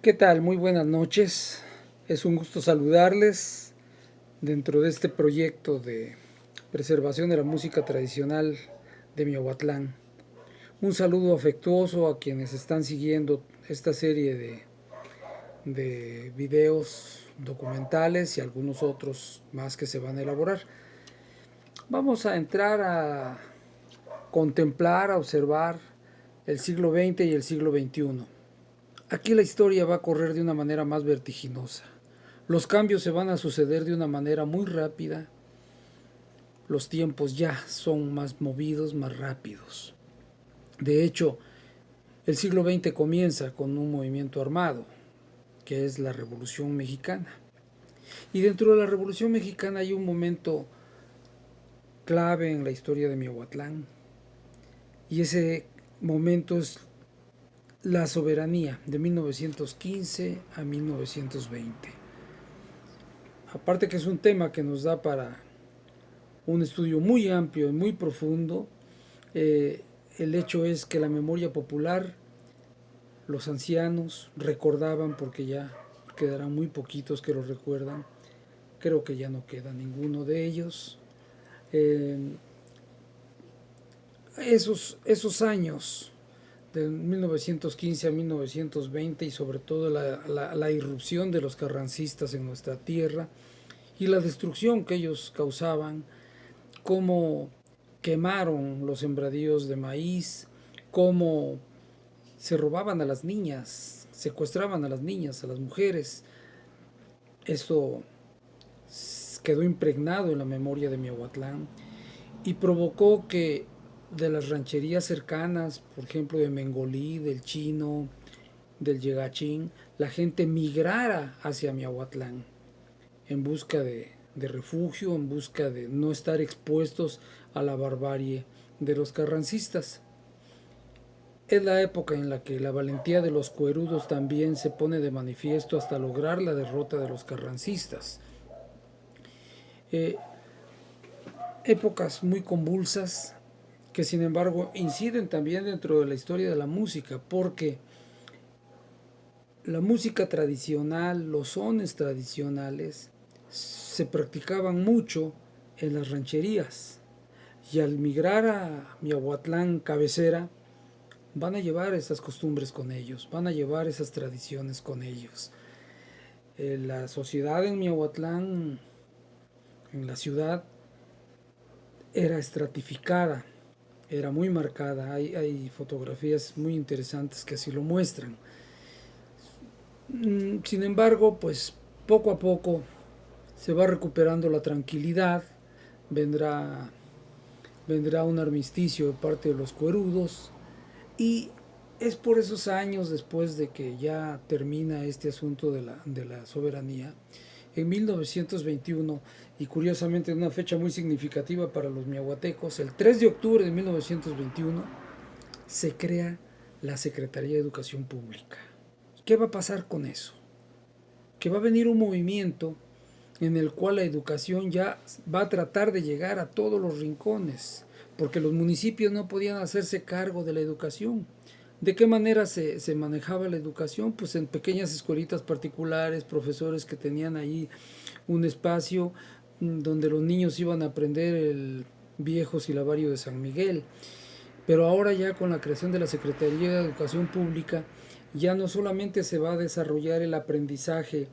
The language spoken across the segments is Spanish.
¿Qué tal? Muy buenas noches. Es un gusto saludarles dentro de este proyecto de preservación de la música tradicional de Miahuatlán. Un saludo afectuoso a quienes están siguiendo esta serie de videos documentales y algunos otros más que se van a elaborar. Vamos a entrar a contemplar, a observar el siglo XX y el siglo XXI. Aquí la historia va a correr de una manera más vertiginosa. Los cambios se van a suceder de una manera muy rápida. Los tiempos ya son más movidos, más rápidos. De hecho, el siglo XX comienza con un movimiento armado, que es la Revolución Mexicana. Y dentro de la Revolución Mexicana hay un momento clave en la historia de Miahuatlán. Y ese momento es la soberanía de 1915 a 1920. Aparte que es un tema que nos da para un estudio muy amplio y muy profundo, el hecho es que la memoria popular, los ancianos recordaban, porque ya quedarán muy poquitos que lo recuerdan, creo que ya no queda ninguno de ellos, eh, esos años de 1915 a 1920 y sobre todo la irrupción de los carrancistas en nuestra tierra y la destrucción que ellos causaban, cómo quemaron los sembradíos de maíz, cómo se robaban a las niñas, secuestraban a las niñas, a las mujeres. Esto quedó impregnado en la memoria de Miahuatlán y provocó que de las rancherías cercanas, por ejemplo de Mengolí, del Chino, del Yegachín, la gente migrara hacia Miahuatlán en busca de refugio, en busca de no estar expuestos a la barbarie de los carrancistas. Es la época en la que la valentía de los cuerudos también se pone de manifiesto hasta lograr la derrota de los carrancistas. Eh, Épocas muy convulsas que sin embargo inciden también dentro de la historia de la música, porque la música tradicional, los sones tradicionales, se practicaban mucho en las rancherías. Y al migrar a Miahuatlán cabecera, van a llevar esas costumbres con ellos, van a llevar esas tradiciones con ellos. La sociedad en Miahuatlán, en la ciudad, era estratificada, era muy marcada. Hay fotografías muy interesantes que así lo muestran. Sin embargo, pues poco a poco se va recuperando la tranquilidad, vendrá, vendrá un armisticio de parte de los cuerudos y es por esos años después de que ya termina este asunto de la soberanía, en 1921, y curiosamente una fecha muy significativa para los miahuatecos, el 3 de octubre de 1921, se crea la Secretaría de Educación Pública. ¿Qué va a pasar con eso? Que va a venir un movimiento en el cual la educación ya va a tratar de llegar a todos los rincones, porque los municipios no podían hacerse cargo de la educación. ¿De qué manera se manejaba la educación? Pues en pequeñas escuelitas particulares, profesores que tenían ahí un espacio donde los niños iban a aprender el viejo silabario de San Miguel. Pero ahora ya con la creación de la Secretaría de Educación Pública, ya no solamente se va a desarrollar el aprendizaje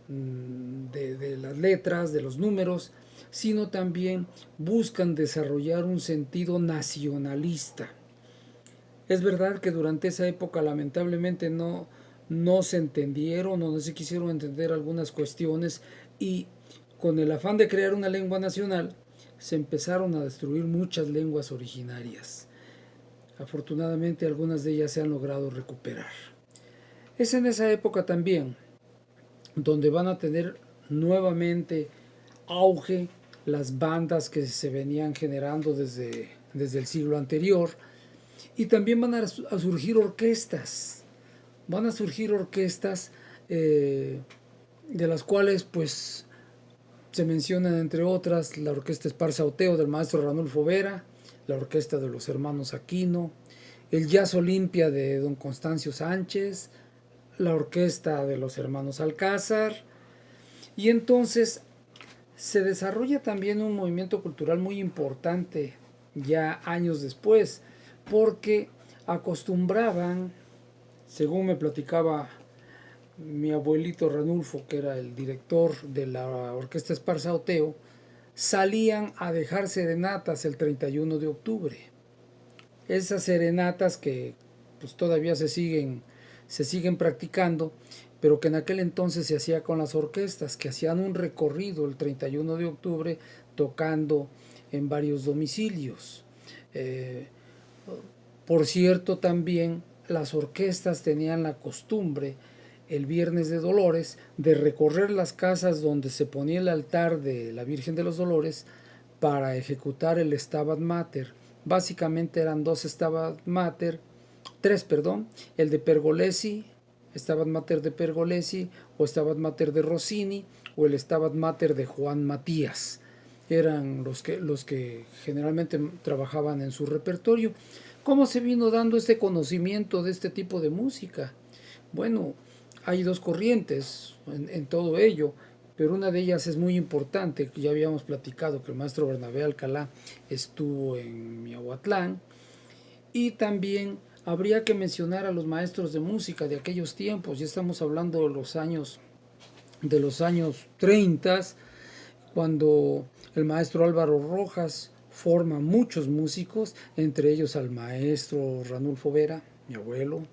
de las letras, de los números, sino también buscan desarrollar un sentido nacionalista. Es verdad que durante esa época lamentablemente no se entendieron o no se quisieron entender algunas cuestiones y con el afán de crear una lengua nacional se empezaron a destruir muchas lenguas originarias. Afortunadamente algunas de ellas se han logrado recuperar. Es en esa época también donde van a tener nuevamente auge las bandas que se venían generando desde el siglo anterior y también van a surgir orquestas. Van a surgir orquestas de las cuales pues se mencionan entre otras la Orquesta Esparza Oteo del maestro Ranulfo Vera, la Orquesta de los Hermanos Aquino, el Jazz Olimpia de don Constancio Sánchez, la orquesta de los hermanos Alcázar, y entonces se desarrolla también un movimiento cultural muy importante ya años después, porque acostumbraban, según me platicaba mi abuelito Ranulfo, que era el director de la Orquesta Esparza Oteo, salían a dejar serenatas el 31 de octubre. Esas serenatas que pues todavía se siguen practicando, pero que en aquel entonces se hacía con las orquestas, que hacían un recorrido el 31 de octubre tocando en varios domicilios. Por cierto, también las orquestas tenían la costumbre el Viernes de Dolores de recorrer las casas donde se ponía el altar de la Virgen de los Dolores para ejecutar el Stabat Mater. Básicamente eran dos Stabat Mater, tres, perdón, el de Pergolesi, Stabat Mater de Pergolesi, o Stabat Mater de Rossini, o el Stabat Mater de Juan Matías. Eran los que generalmente trabajaban en su repertorio. ¿Cómo se vino dando este conocimiento de este tipo de música? Bueno, hay dos corrientes en todo ello, pero una de ellas es muy importante. Ya habíamos platicado que el maestro Bernabé Alcalá estuvo en Miahuatlán, y también habría que mencionar a los maestros de música de aquellos tiempos. Ya estamos hablando de los años 30, cuando el maestro Álvaro Rojas forma muchos músicos, entre ellos al maestro Ranulfo Vera, mi abuelo.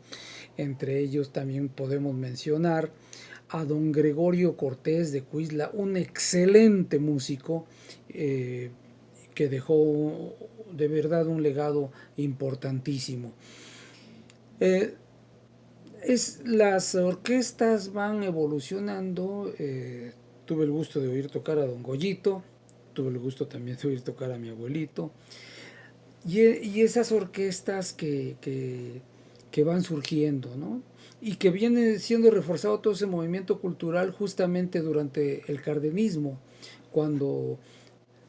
Entre ellos también podemos mencionar a don Gregorio Cortés de Cuisla, un excelente músico que dejó de verdad un legado importantísimo. Las orquestas van evolucionando. Tuve el gusto de oír tocar a don Goyito, tuve el gusto también de oír tocar a mi abuelito, y esas orquestas que van surgiendo, ¿no? Y que viene siendo reforzado todo ese movimiento cultural justamente durante el cardenismo, cuando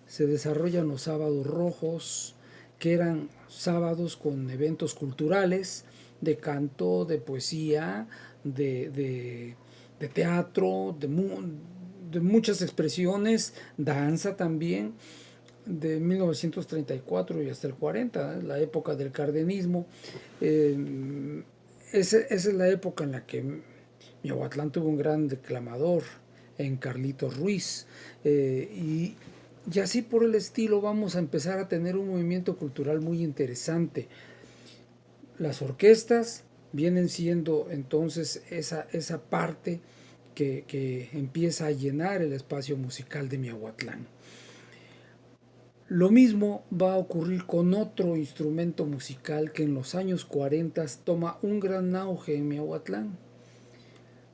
se desarrollan los sábados rojos, que eran sábados con eventos culturales, de canto, de poesía, de teatro, de muchas expresiones, danza también, de 1934 y hasta el 40, la época del cardenismo. Esa es la época en la que Miahuatlán tuvo un gran declamador, en Carlitos Ruiz, y así por el estilo vamos a empezar a tener un movimiento cultural muy interesante. Las orquestas vienen siendo entonces esa parte que empieza a llenar el espacio musical de Miahuatlán. Lo mismo va a ocurrir con otro instrumento musical que en los años 40 toma un gran auge en Miahuatlán.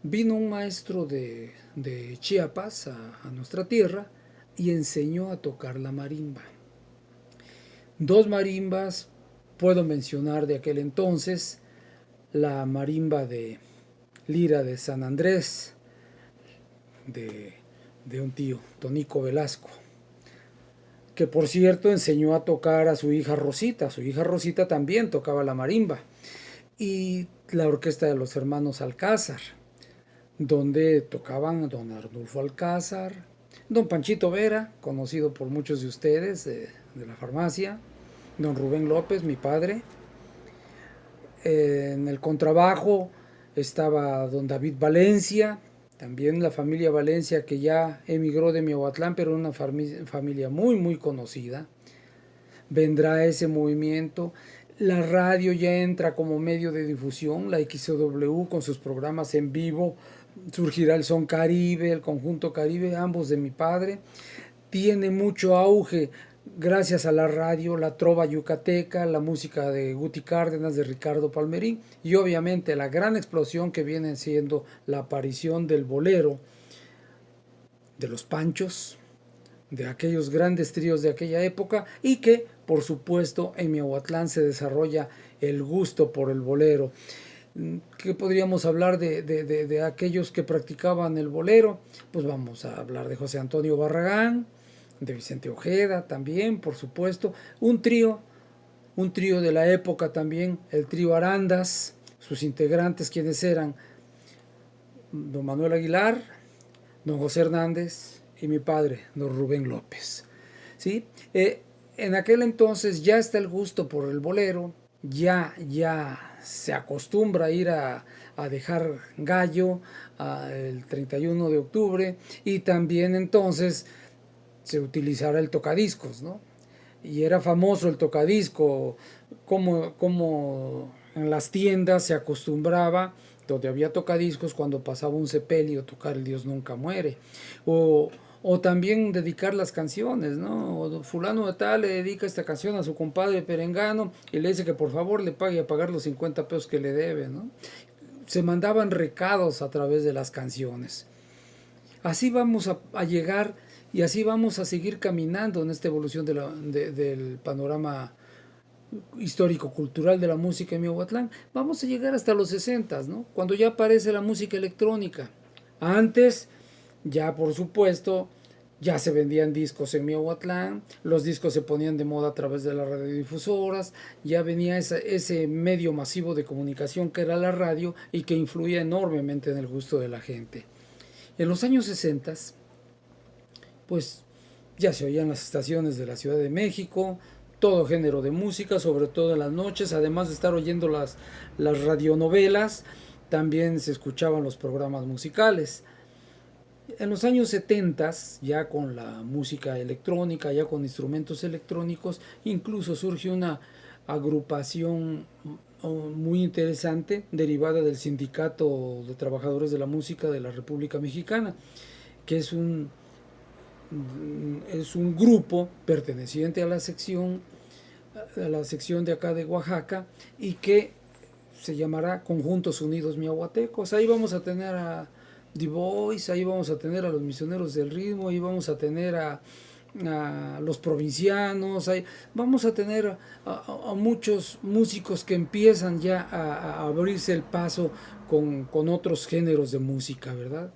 Vino un maestro de Chiapas a nuestra tierra y enseñó a tocar la marimba. Dos marimbas puedo mencionar de aquel entonces: la marimba de lira de San Andrés, de un tío, Tonico Velasco, que por cierto enseñó a tocar a su hija Rosita. Su hija Rosita también tocaba la marimba. Y la orquesta de los hermanos Alcázar, donde tocaban don Arnulfo Alcázar, don Panchito Vera, conocido por muchos de ustedes de la farmacia, don Rubén López, mi padre. En el contrabajo estaba don David Valencia, también la familia Valencia, que ya emigró de Miahuatlán, pero una familia muy muy conocida. Vendrá ese movimiento. La radio ya entra como medio de difusión, la XW con sus programas en vivo. Surgirá el Son Caribe, el Conjunto Caribe, ambos de mi padre. Tiene mucho auge gracias a la radio, la trova yucateca, la música de Guti Cárdenas, de Ricardo Palmerín, y obviamente la gran explosión que viene siendo la aparición del bolero, de los Panchos, de aquellos grandes tríos de aquella época, y que por supuesto en Miahuatlán se desarrolla el gusto por el bolero. ¿Qué podríamos hablar de aquellos que practicaban el bolero? Pues vamos a hablar de José Antonio Barragán, de Vicente Ojeda también, por supuesto. Un trío de la época también, el trío Arandas, sus integrantes, quienes eran don Manuel Aguilar, don José Hernández y mi padre, don Rubén López. ¿Sí? En aquel entonces ya está el gusto por el bolero, ya se acostumbra a ir a dejar gallo el 31 de octubre y también entonces se utilizará el tocadiscos, ¿no? Y era famoso el tocadisco, como en las tiendas se acostumbraba, donde había tocadiscos, cuando pasaba un sepelio, tocar El Dios Nunca Muere, o también dedicar las canciones, ¿no? O fulano de tal le dedica esta canción a su compadre perengano y le dice que por favor le pague a pagar los 50 pesos que le debe, ¿no? Se mandaban recados a través de las canciones. Así vamos a llegar y así vamos a seguir caminando en esta evolución del panorama histórico-cultural de la música en Miahuatlán. Vamos a llegar hasta los 60, ¿no? Cuando ya aparece la música electrónica. Antes, ya por supuesto, ya se vendían discos en Miahuatlán, los discos se ponían de moda a través de las radiodifusoras, ya venía ese medio masivo de comunicación que era la radio y que influía enormemente en el gusto de la gente. En los años 60, pues ya se oían las estaciones de la Ciudad de México, todo género de música, sobre todo en las noches, además de estar oyendo las radionovelas, también se escuchaban los programas musicales. En los años 70, ya con la música electrónica, ya con instrumentos electrónicos, incluso surge una agrupación muy interesante derivada del Sindicato de Trabajadores de la Música de la República Mexicana, que es un grupo perteneciente a la sección de acá de Oaxaca y que se llamará Conjuntos Unidos Miahuatecos. Ahí vamos a tener a The Boys, ahí vamos a tener a los Misioneros del Ritmo, ahí vamos a tener a los provincianos, ahí vamos a tener a muchos músicos que empiezan ya a abrirse el paso con otros géneros de música, ¿verdad?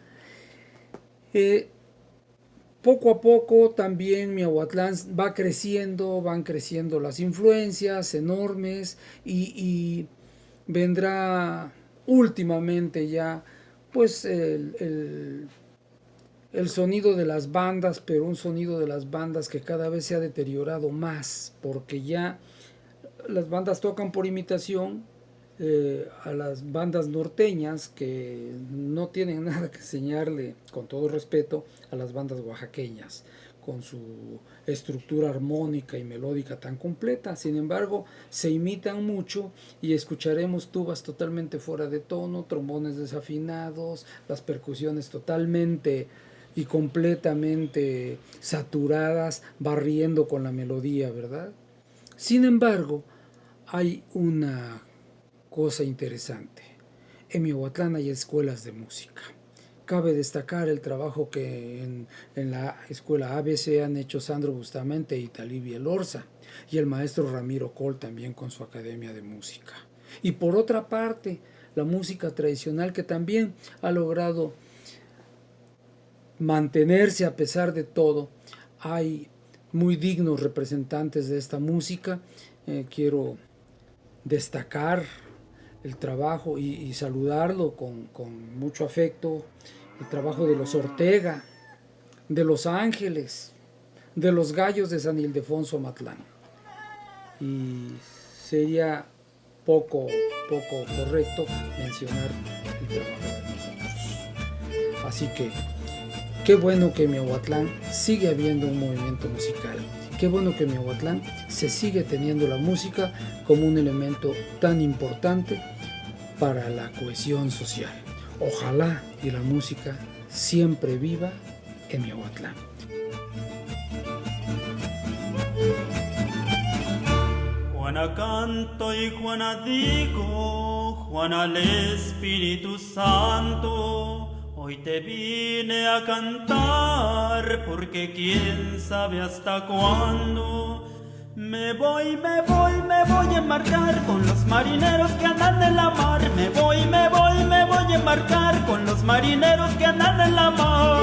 Poco a poco también Miahuatlán va creciendo, van creciendo las influencias enormes y vendrá últimamente ya pues el sonido de las bandas, pero un sonido de las bandas que cada vez se ha deteriorado más, porque ya las bandas tocan por imitación a las bandas norteñas que no tienen nada que enseñarle, con todo respeto, a las bandas oaxaqueñas, con su estructura armónica y melódica tan completa. Sin embargo, se imitan mucho y escucharemos tubas totalmente fuera de tono, trombones desafinados, las percusiones totalmente y completamente saturadas, barriendo con la melodía, ¿verdad? Sin embargo, hay una cosa interesante. En Miahuatlán hay escuelas de música. Cabe destacar el trabajo que en la escuela ABC han hecho Sandro Bustamante y Talibia Elorza, y el maestro Ramiro Col también con su academia de música. Y por otra parte, la música tradicional, que también ha logrado mantenerse a pesar de todo. Hay muy dignos representantes de esta música. Quiero destacar el trabajo y saludarlo con mucho afecto, el trabajo de los Ortega, de los Ángeles, de los Gallos de San Ildefonso Matlán. Y sería poco correcto mencionar el trabajo de nosotros. Así que qué bueno que en Miahuatlán sigue habiendo un movimiento musical. Qué bueno que en Miahuatlán se sigue teniendo la música como un elemento tan importante para la cohesión social. Ojalá y la música siempre viva en Miahuatlán. Juana canto y Juana digo, Juana al Espíritu Santo. Hoy te vine a cantar porque quién sabe hasta cuándo. Me voy a embarcar con los marineros que andan en la mar. Me voy a embarcar con los marineros que andan en la mar.